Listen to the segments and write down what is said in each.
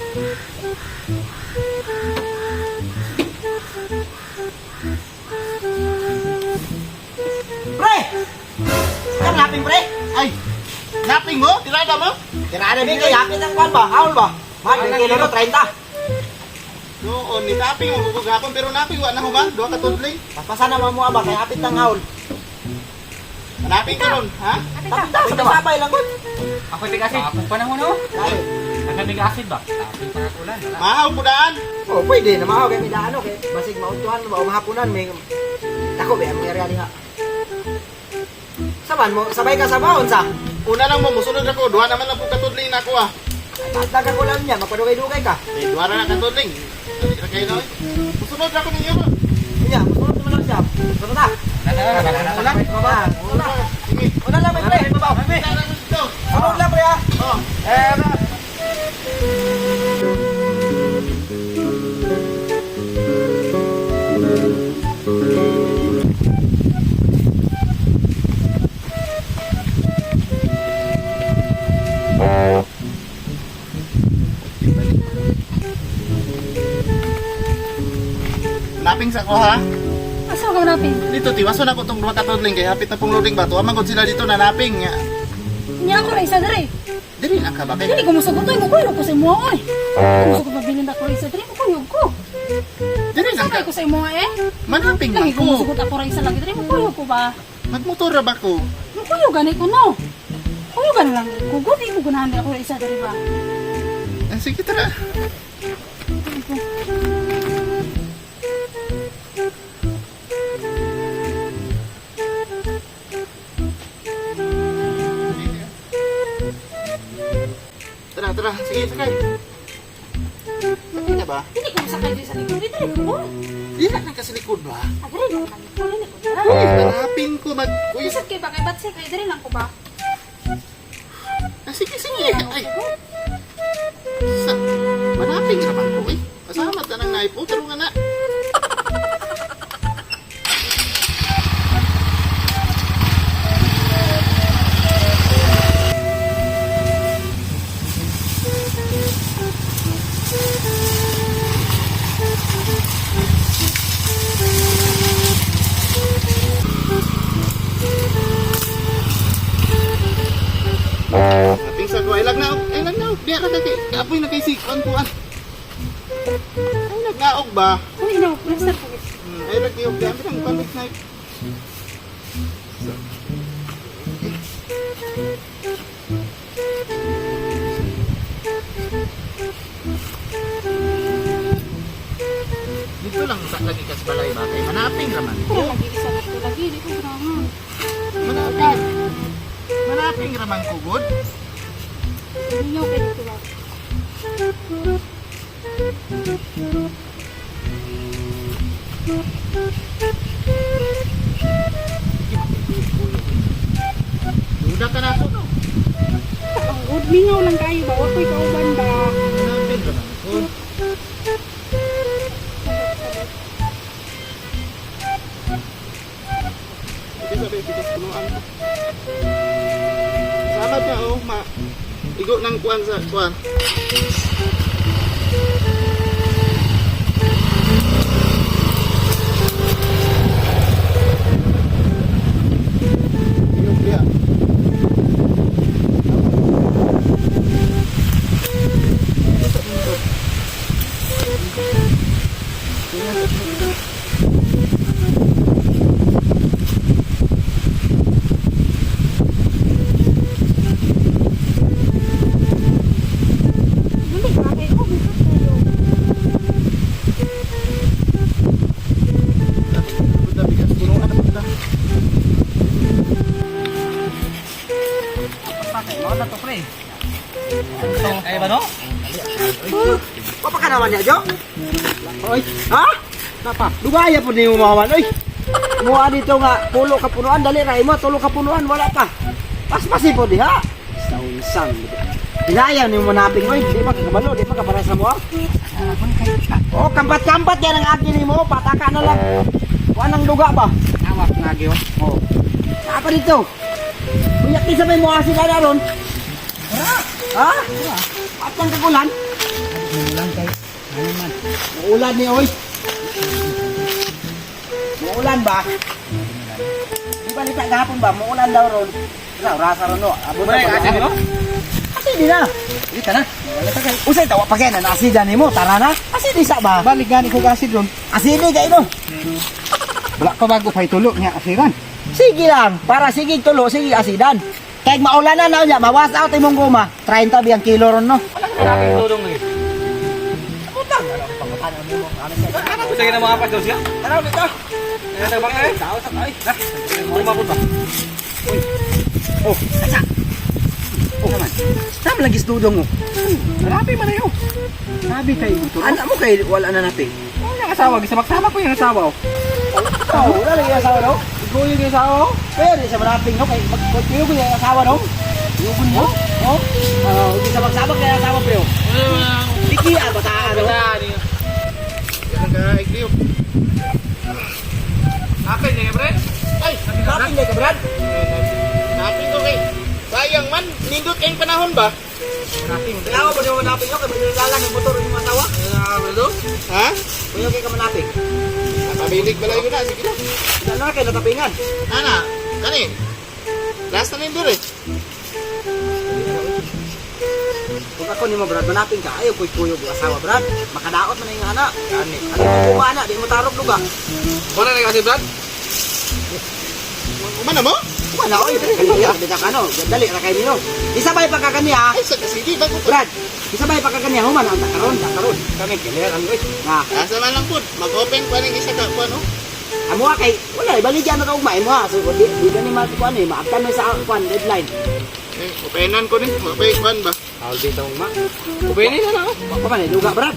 Pre! Saan naping pre? Ay! Naping mo? Tirada mo? Tirada din kay yapit ang kwan ba? Haul ba? Mahal kilo no 30. Noon, ni naping mo gugapon pero naping wa na human, duha ka tudling. Paspasan naman mo ba kay yapit ang haul. Naping karon, ha? Tapos sabay lang kun. Ako tigasid. Ako panahon no? Dali. Nagamigasid ba? Tapos pangakulan. Mahaw po daan. Oh, pwede na mao kay midaan kay basig mauntuhan ba o mahapunan may dako ba ang area diha. Saban mo, sabay ka sa baon sa. Una lang mo, musunod ako. Duha naman lang po katudling na ako, ah. Daga ko lang niya, mapadugay-dugay ka. Eh, duha na katudling. Dali na kayo na, eh. Musunod ako ninyo, ba? Iya, musunod naman lang siya. Sunod na. Ulang, baba. Una. Sige. Una lang may pre, baba. Tingnan naman dito. Sunod lang pre ha. Oh. Naping sa ko, ha? Asa ka natin? Dito, tiwaso na ko itong duha katudling. Kaya hapit na pong loading ba? Tuwa magod sila dito na naping. Niya ako na isa dere. Dili lang ka ba? Dili ko musugot mo kuyo ko sa imo oy. Musugot mabilin ako ra isa dere mo kuyo ko. Dili lang Sakay ka. ko sa imo Manaping lang Lagi ko ko. musugot ako ra isa lagi dere mo kuyo ko ba? Magmotor ra ba ko? Mo kuyo gani ko no. Kuyo gani lang. Kugod mo ganahan ako ra isa dere ba? Sige, tara. Tara, tara. Sige, sakay. Sakay na ba? Dili ko sakay diri sa likod dere ko. Di na ka sa likod ba? Agre ko man ko ni ko. Uy, hanapin ko mag... Uy, Isat kay ba kay batse kay dere lang ko ba? sige, sige. Ay, sa... Manaping naman ko, eh. Kasama ta ng naipo. Tarungan na. Ating sa kuha. Ilag na. Ilag na. Di na kay... Apoy na kay sikon ko, ah. Ay, nagnaog ba? Uy no, plaster ko. Ay, nag-iog yan. Pinang contact na. Dito lang sa lagi kas balay ba? Kay manaping raman. Pero lagi isa ko lagi di ko ganahan. Manaping. Manaping raman ko, good? Ninyo kay dito ba? Duda ka na ako, no? Ang good mingaw lang kayo ba? Wakoy kauban ba? Manaping raman ko. Hindi sabi, bigas punuan ko. Salamat na, oh, ma. Igo ng kuwan sa kuwan. Igo, kaya. Dili ka kay ko bigat kayo. Buta, bigas punuan na buta. Pakay mo na to pre. Ay ba no? Papa ka naman niya, Jo? Oy, ha? Papa, dugaya po niyo mawan, oy. Muha dito nga, pulo ka punuan, dali ray mo, tulo ka punuan, wala pa. Paspasi po diha. Saun-san. Dinaya niyo manaping, oy. Di pa kakabalo, di pa kapara sa mo. Oh, kampat-kampat yan ang akin ni mo, pataka na lang. Wanang duga ba? Awak na gyo. Oh. Apa dito? Kuya kisa may mo asin na ron. Ha? At ang kagulan? Lang kay. Ano man. Muulan ni oy. Muulan ba? Di ba lita gahapon ba? Muulan daw ron. Rasa ron no. Abot Wala ka kasi no? Kasi di na. Dili ka na. Wala ka kay. Usay tawa pa kaya na asida nimo tara na. Kasi di sa ba? Balik gani ko gasid ron. Asidi kay no. Wala pa bago pay tulo niya asiran. Sige lang, para sige tulo, sige asidan. Kaya maulanan na niya, mawas out imong guma. 30 biyang kilo ron no. Aking tulong lagi. Ano ko sige na mga pas daw siya? Tara dito. Ano ba kay? Tao sa kay. Mo mabot ba? Oh, asa. Oh, naman. Tama lagi studong mo. Marami man ayo. Sabi kay tulo. Anak mo kay wala na natin. Ano yung asawa? Gisamak-samak ko yung asawa. Oh, wala lagi asawa no. Ikaw yung asawa. Pero di sa malaping no kay magkuyo ko yung asawa no. Yugon mo? Oh. Di sa magsabak kay asawa pero. Iki bataan no. Yan ka, Igliw. Akin niya, pre. Ay, Lapin kay kabrad. napin ko kay. Sayang man, nindot kayong panahon ba? Kailangan mo yung manaping no kay maglalang ng motor yung asawa. Ha? Kuyo kay ka manaping. Pabilig balay ko na, sige na. Dala na kay natapingan. Ana, kani. Last na nindot eh. Kung ako nimo brad manaping ka, ayo kuy-kuyo yung asawa brad. Makadaot man yung anak. Gani. Ano mo kumana, di mo tarok luga. Wala na kasi, Brad. Umana mo? Wala oy, dali ka ano, dali ra kay nino. Isabay pa ka kaniya. Ay, sa kasidi, bago ko. Brad, isabay pa ka kaniya human ang takaron. Kami kailan ang guys. Nga, Asa man lang po, mag-open pa rin isa ka po, ano? amo kay wala baligyan na ka ugmay mo ha. So di gani ma kuan eh, maabtan mo sa kuan deadline. Eh, openan ko ni, mapay kwan ba? All day tong ma. Upay na lang. Pa man duga brad.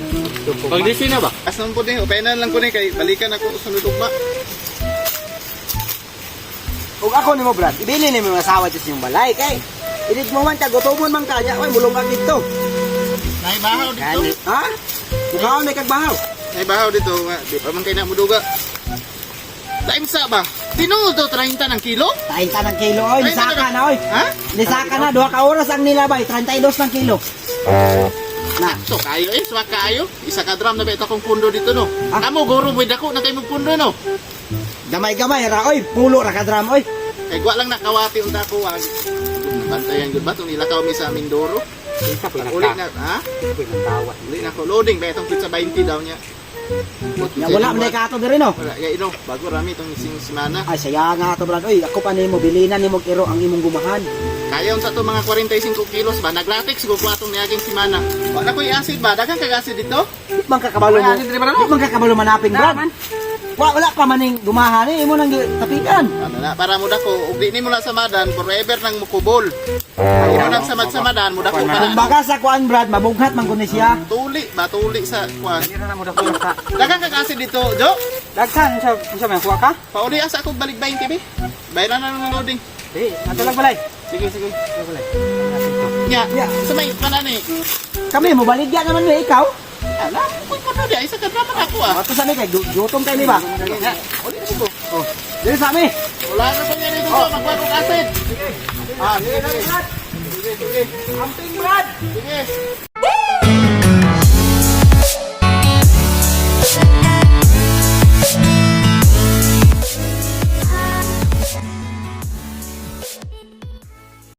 Pagdisi na ba? Asan po ni, openan lang ko ni, kay balikan ako sunod ugma. Ug ako nimo brad, ibili nimo yung asawa jud yung balay kay inig mo man ka gutomon man ka nya, oy mulong kag dito. Naibahaw dito. Gani, ha? Mukhang may kagbahaw. Naibahaw dito, nga. Di pa man kayo na muduga. Time sa ba? Tinuod to 30 ng kilo? Tain ka ng kilo oy, nisaka na oy. Ha? Nisaka na, 2 ka oras ang nilabay, 32 ng kilo. Na, So kayo eh, swak kayo. Isa ka drum na ba ito akong pundo dito no? Ah. Amo, guro mo dako na kayo pundo no? gamay-gamay ra oy, pulo ra ka drum oy. Kay gwa lang nakawati ang dako wag. Bantayan yun ba? Itong nilakaw mi sa aming doro. Uli na, ha? Uli na ko. Loading ba itong pizza 20 daw niya. Ya wala man ka ato diri no. Wala, ya ino. Bago rami itong ising simana. Ay saya nga ato brad oy, ako pa nimo bilinan nimo iro ang imong gumahan. Kaya sa to mga 45 kilos ba? Naglatex ko atong niaging simana. Wala ko i-acid ba? Dagang kag-acid dito? Di man kakabalo mo. Di man kakabalo manaping brad. Wala pa maning gumahan eh, imo nang tapikan. Ano na, para mo dako, ug di ni mo na samadan, forever nang mukubol. Ino nang samad-samadan, mo dako Kung para. baga sa kuan brad, mabughat man kuno siya. Tuli ba? Tuli sa kuwan. Hindi na mo dako sa. Dagang kag-acid dito, Jo? Dagsan sa may kuha ka? Pauli asa ako balik 20 be. Bayaran na ng loading. Eh, nato lang balay. Sige, sige. Balay. Nya, Ya. sa may panani. Kami mo baligya naman ni ikaw. Ala, kuy ko na di isa ka drama ako ah. Ato sa ni kay gutom kay ni ba? Nya, uli na ko. Oh. Dili sa mi. Wala na pa niya dito, magwagong acid. Ah, sige, sige. Amping brad. Sige.